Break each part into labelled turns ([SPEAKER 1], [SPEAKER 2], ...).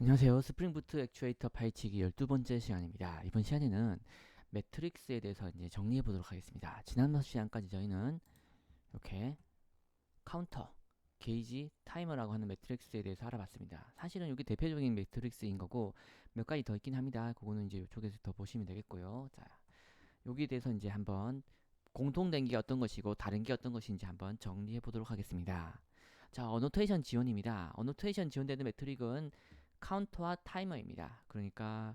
[SPEAKER 1] 안녕하세요. 스프링부트 액추에이터 파헤치기 12번째 시간입니다. 이번 시간에는 매트릭스에 대해서 이제 정리해 보도록 하겠습니다. 지난 시간까지 저희는 이렇게 카운터, 게이지, 타이머라고 하는 매트릭스에 대해서 알아봤습니다. 사실은 이게 대표적인 매트릭스인 거고 몇 가지 더 있긴 합니다. 그거는 이제 이쪽에서 더 보시면 되겠고요. 자, 여기에 대해서 이제 한번 공통된 게 어떤 것이고 다른 게 어떤 것인지 한번 정리해 보도록 하겠습니다. 자, 어노테이션 지원입니다. 어노테이션 지원되는 매트릭은 카운터와 타이머입니다. 그러니까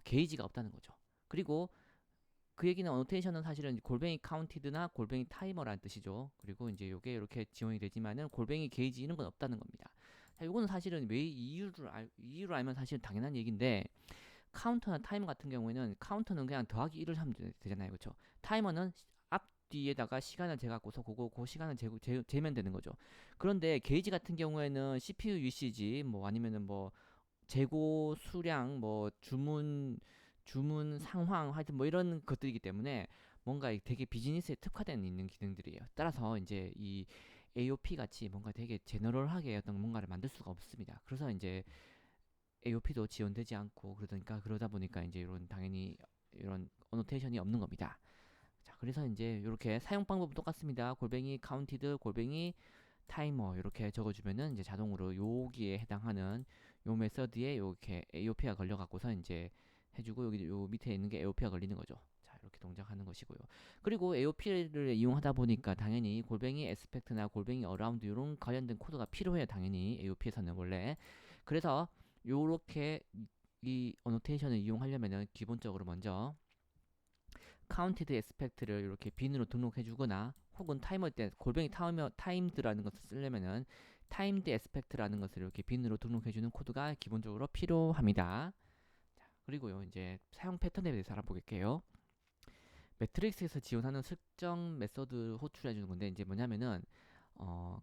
[SPEAKER 1] 게이지가 없다는 거죠. 그리고 그 얘기는 어노테이션은 사실은 골뱅이 카운티드나 골뱅이 타이머라는 뜻이죠. 그리고 이제 요게 이렇게 지원이 되지만은 골뱅이 게이지 이런 건 없다는 겁니다. 자, 요거는 사실은 왜 이유를 알면 사실 당연한 얘기인데 카운터나 타이머 같은 경우에는 카운터는 그냥 더하기 1을 하면 되잖아요. 그렇죠? 타이머는 앞뒤에다가 시간을 재갖고서 그 시간을 재면 되는 거죠. 그런데 게이지 같은 경우에는 CPU 유시지 뭐 아니면은 뭐 재고 수량 뭐 주문 상황 하여튼 뭐 이런 것들이기 때문에 뭔가 되게 비즈니스에 특화된 있는 기능들이에요. 따라서 이제 이 AOP 같이 뭔가 되게 제너럴하게 어떤 뭔가를 만들 수가 없습니다. 그래서 이제 AOP도 지원되지 않고 그러다 보니까 이제 이런 당연히 이런 어노테이션이 없는 겁니다. 자, 그래서 이제 이렇게 사용 방법은 똑같습니다. 골뱅이 카운티드, 골뱅이 타이머 이렇게 적어주면은 이제 자동으로 여기에 해당하는 요 메서드에 이렇게 AOP가 걸려 갖고서 이제 해주고 여기 요 밑에 있는 게 AOP가 걸리는 거죠. 자, 이렇게 동작하는 것이고요. 그리고 AOP를 이용하다 보니까 당연히 골뱅이 에스펙트나 골뱅이 어라운드 이런 관련된 코드가 필요해요. 당연히 AOP에서는 원래. 그래서 요렇게 이 어노테이션을 이용하려면은 기본적으로 먼저 카운티드 에스펙트를 이렇게 빈으로 등록해 주거나 혹은 타이머 때 골뱅이 타임드라는 것을 쓰려면은 타임드 에스펙트라는 것을 이렇게 빈으로 등록해 주는 코드가 기본적으로 필요합니다. 자, 그리고요 이제 사용 패턴에 대해서 알아보겠게요. 매트릭스에서 지원하는 특정 메서드 호출해 주는 건데 이제 뭐냐면은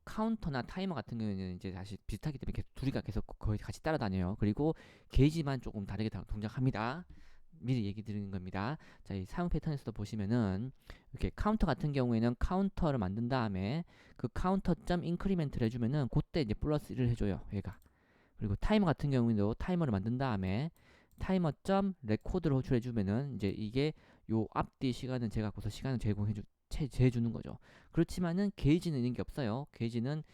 [SPEAKER 1] 카운터나 타이머 같은 경우에는 이제 다시 비슷하기 때문에 계속 둘이가 계속 거의 같이 따라다녀요. 그리고 게이지만 조금 다르게 동작합니다. 미리 얘기 드리는 겁니다. 자, 이 사용 패턴에서도 보시면은 이렇게 카운터 같은 경우에는 카운터를 만든 다음에 그 카운터 점 인크리멘트를 해주면은 그때 이제 플러스 1을 해줘요. 얘가. 그리고 타이머 같은 경우에도 타이머를 만든 다음에 타이머 점 레코드를 호출해주면은 이제 이게 요 앞뒤 시간을 재갖고서 시간을 재주는 거죠. 그렇지만은 게이지는 있는 게 없어요. 게이지는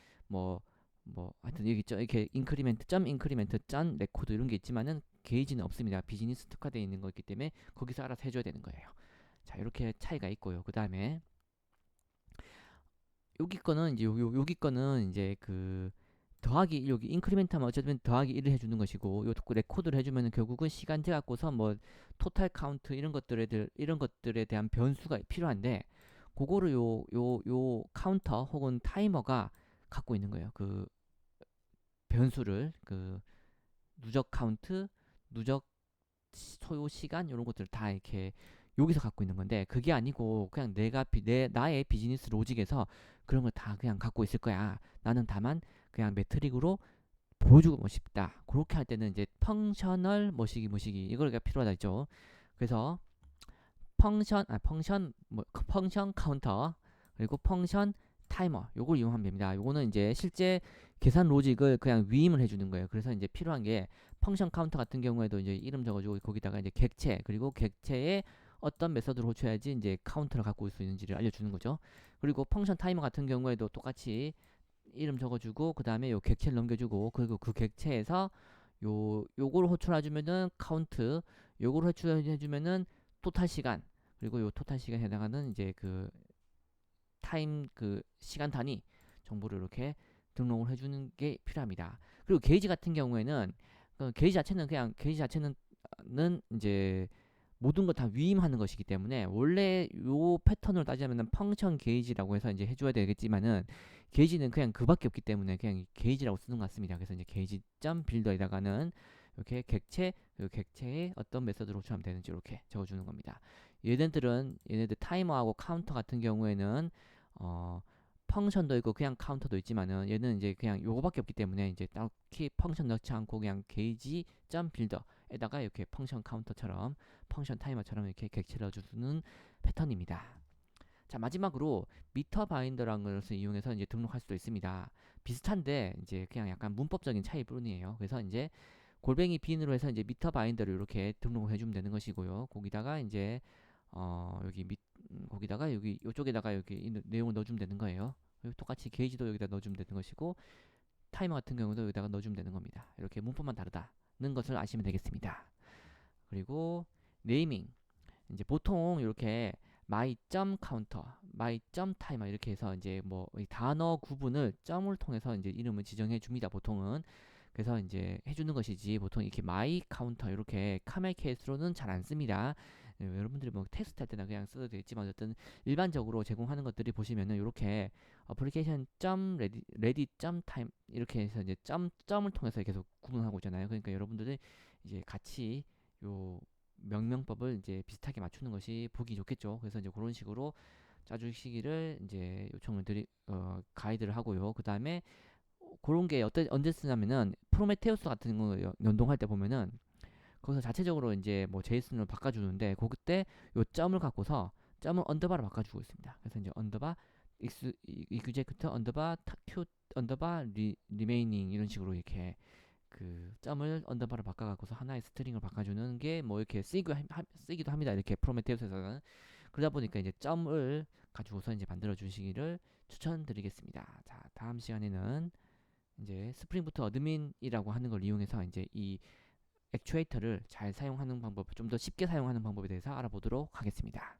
[SPEAKER 1] 하여튼 여기 있죠. 이렇게 인크리멘트 점 인크리멘트 점 레코드 이런 게 있지만은 게이지는 없습니다. 비즈니스 특화되어 있는 거기 때문에 거기서 알아서 해줘야 되는 거예요. 자, 이렇게 차이가 있고요. 그 다음에 여기 거는 이제 그 더하기 여기 인크리멘트 하면 어쨌든 더하기 1을 해주는 것이고 요 레코드를 해주면은 결국은 시간제 갖고서 뭐 토탈 카운트 이런 것들에 대한 변수가 필요한데 그거를 요 카운터 혹은 타이머가 갖고 있는 거예요. 그 변수를 그 누적 카운트, 누적 소요 시간 이런 것들을 다 이렇게 여기서 갖고 있는 건데 그게 아니고 그냥 나의 비즈니스 로직에서 그런 걸 다 그냥 갖고 있을 거야. 나는 다만 그냥 매트릭으로 보여주고 싶다. 그렇게 할 때는 이제 펑셔널 뭐시기 이거가 필요하다 했죠. 그래서 펑션 카운터 그리고 펑션 타이머 요걸 이용하면 됩니다. 요거는 이제 실제 계산 로직을 그냥 위임을 해주는 거예요. 그래서 이제 필요한 게 펑션 카운터 같은 경우에도 이제 이름 적어주고 거기다가 이제 객체 그리고 객체에 어떤 메서드를 호출해야지 이제 카운터를 갖고 올 수 있는지를 알려주는 거죠. 그리고 펑션 타이머 같은 경우에도 똑같이 이름 적어주고 그 다음에 요 객체를 넘겨주고 그리고 그 객체에서 요거를 호출해주면은 카운트 요거를 호출해주면은 토탈 시간 그리고 요 토탈 시간에 해당하는 이제 그 타임 그 시간 단위 정보를 이렇게 등록을 해주는 게 필요합니다. 그리고 게이지 같은 경우에는 그 게이지 자체는 이제 모든 걸 다 위임하는 것이기 때문에 원래 요 패턴으로 따지자면은 펑션 게이지라고 해서 이제 해줘야 되겠지만은 게이지는 그냥 그밖에 없기 때문에 그냥 게이지라고 쓰는 것 같습니다. 그래서 이제 게이지 점 빌더에다가는 이렇게 객체 그 객체에 어떤 메서드로 호출하면 되는지 이렇게 적어주는 겁니다. 얘네들 타이머하고 카운터 같은 경우에는 어 펑션도 있고 그냥 카운터도 있지만은 얘는 이제 그냥 요거밖에 없기 때문에 이제 딱히 펑션 넣지 않고 그냥 게이지 점 빌더에다가 이렇게 펑션 카운터처럼 펑션 타이머처럼 이렇게 객체를 넣어주는 패턴입니다. 자, 마지막으로 미터 바인더라는 것을 이용해서 이제 등록할 수도 있습니다. 비슷한데 이제 그냥 약간 문법적인 차이 뿐이에요. 그래서 이제 골뱅이 빈으로 해서 이제 미터 바인더를 이렇게 등록을 해주면 되는 것이고요. 거기다가 이제 여기 거기다가 여기 이쪽에다가 여기 내용을 넣어주면 되는 거예요. 그리고 똑같이 게이지도 여기다 넣어주면 되는 것이고 타이머 같은 경우도 여기다가 넣어주면 되는 겁니다. 이렇게 문법만 다르다는 것을 아시면 되겠습니다. 그리고 네이밍 이제 보통 이렇게 my 점 카운터, my 점 타이머 이렇게 해서 이제 뭐 단어 구분을 점을 통해서 이제 이름을 지정해 줍니다. 보통은 그래서 이제 해주는 것이지 보통 이렇게 my 카운터 이렇게 카멜 케이스로는 잘 안 씁니다. 여러분들이 뭐 테스트 할 때나 그냥 써도 되겠지만 어쨌든 일반적으로 제공하는 것들이 보시면은 이렇게 어플리케이션 점 레디 점 타임 이렇게 해서 이제 점을 통해서 계속 구분하고 있잖아요. 그러니까 여러분들이 이제 같이 요 명명법을 이제 비슷하게 맞추는 것이 보기 좋겠죠. 그래서 이제 그런 식으로 짜주시기를 이제 요청을 가이드를 하고요. 그 다음에 그런 게 언제 쓰냐면은 프로메테우스 같은 거 연동할 때 보면은 거기서 자체적으로 이제 뭐 제이슨으로 바꿔주는데 그때 요 점을 갖고서 점을 언더바로 바꿔주고 있습니다. 그래서 이제 언더바 이규제크트 언더바 큐 언더바 리메이닝 이런 식으로 이렇게 그 점을 언더바로 바꿔갖고서 하나의 스트링을 바꿔주는 게 뭐 이렇게 쓰기도 합니다. 이렇게 프로메테우스에서는 그러다 보니까 이제 점을 가지고서 이제 만들어 주시기를 추천드리겠습니다. 자, 다음 시간에는 이제 스프링부트 어드민이라고 하는 걸 이용해서 이제 이 액추에이터를 잘 사용하는 방법, 좀 더 쉽게 사용하는 방법에 대해서 알아보도록 하겠습니다.